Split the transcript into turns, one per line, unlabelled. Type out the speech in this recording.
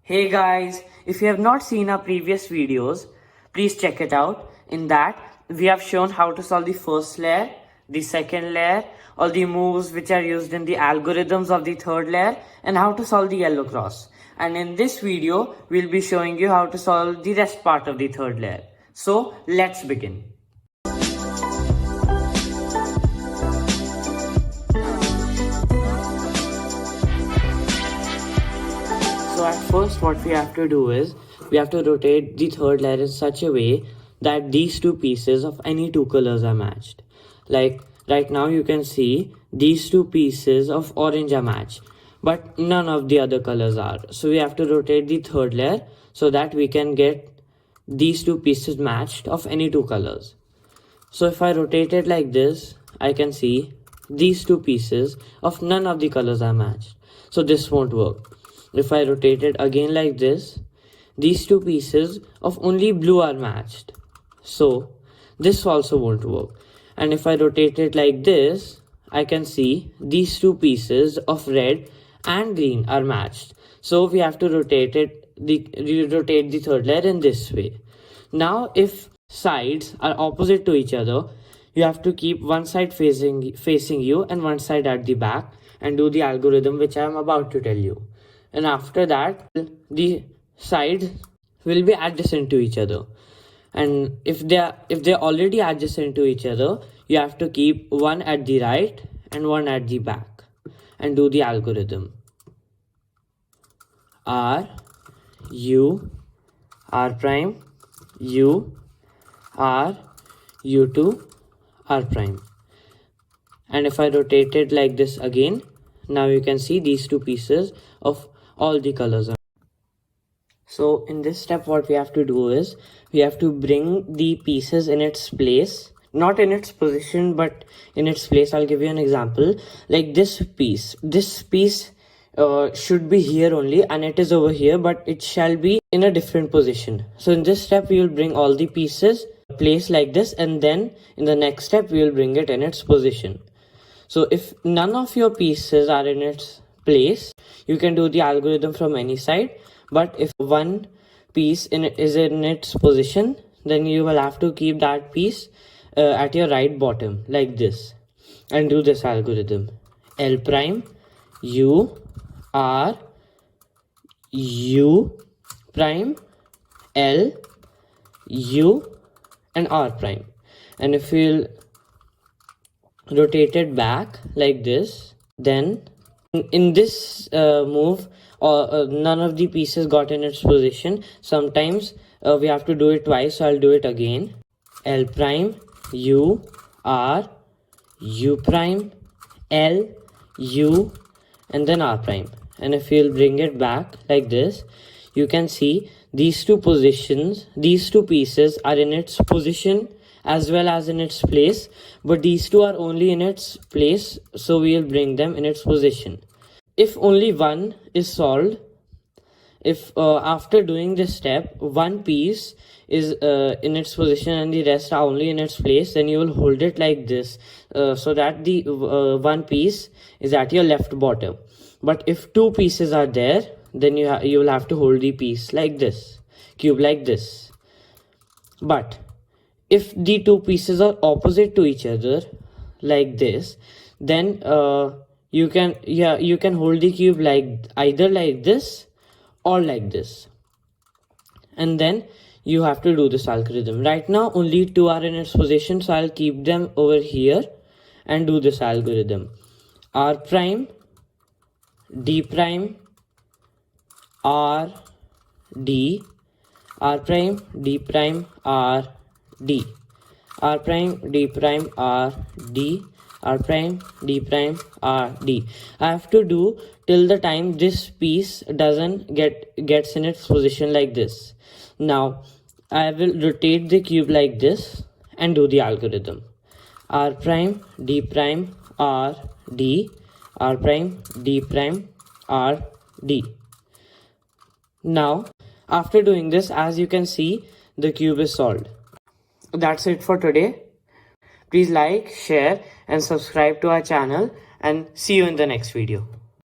Hey guys, if you have not seen our previous videos, please check it out. In that, we have shown how to solve the first layer, the second layer, all the moves which are used in the algorithms of the third layer, and how to solve the yellow cross. And in this video, we'll be showing you how to solve the rest part of the third layer. So, let's begin. So at first what we have to do is, we have to rotate the third layer in such a way that these two pieces of any two colors are matched. Like right now you can see these two pieces of orange are matched, but none of the other colors are. So we have to rotate the third layer so that we can get these two pieces matched of any two colors. So if I rotate it like this, I can see these two pieces of none of the colors are matched. So this won't work. If I rotate it again like this, these two pieces of only blue are matched. So this also won't work. And if I rotate it like this, I can see these two pieces of red and green are matched. So we have to rotate the third layer in this way. Now if sides are opposite to each other, you have to keep one side facing you and one side at the back and do the algorithm which I am about to tell you. And after that, the sides will be adjacent to each other. And if they're already adjacent to each other, you have to keep one at the right and one at the back and do the algorithm. R, U, R prime, U, R, U2, R prime. And if I rotate it like this again, now you can see these two pieces of all the colors. So in this step what we have to do is, we have to bring the pieces in its place, not in its position but in its place. I'll give you an example. Like this piece should be here only and it is over here, but it shall be in a different position. So in this step we will bring all the pieces placed like this, and then in the next step we will bring it in its position. So if none of your pieces are in its place, you can do the algorithm from any side. But if one piece is in its position, then you will have to keep that piece at your right bottom like this and do this algorithm. L prime, U, R, U prime, L, U and R prime. And if we'll rotate it back like this, then in this move none of the pieces got in its position. Sometimes we have to do it twice, so I'll do it again. L prime, U, R, U prime, L, U and then R prime. And if you'll bring it back like this, you can see these two pieces are in its position as well as in its place, but these two are only in its place, so we will bring them in its position. If only one is solved, if after doing this step one piece is in its position and the rest are only in its place, then you will hold it like this so that the one piece is at your left bottom. But if two pieces are there, then you will have to hold the piece like this, cube like this. But if the two pieces are opposite to each other like this, then you can hold the cube like either like this or like this, and then you have to do this algorithm. Right now only two are in its position, so I'll keep them over here and do this algorithm. R prime, D prime, R, D, R prime, D prime, R, D, R prime, D prime, R, D, R prime, D prime, R, D. I have to do till the time this piece gets in its position like this. Now I will rotate the cube like this and do the algorithm. R prime, D prime, R, D, R prime, D prime, R, D. Now after doing this, as you can see, the cube is solved. That's it for today. Please like, share and subscribe to our channel, and see you in the next video.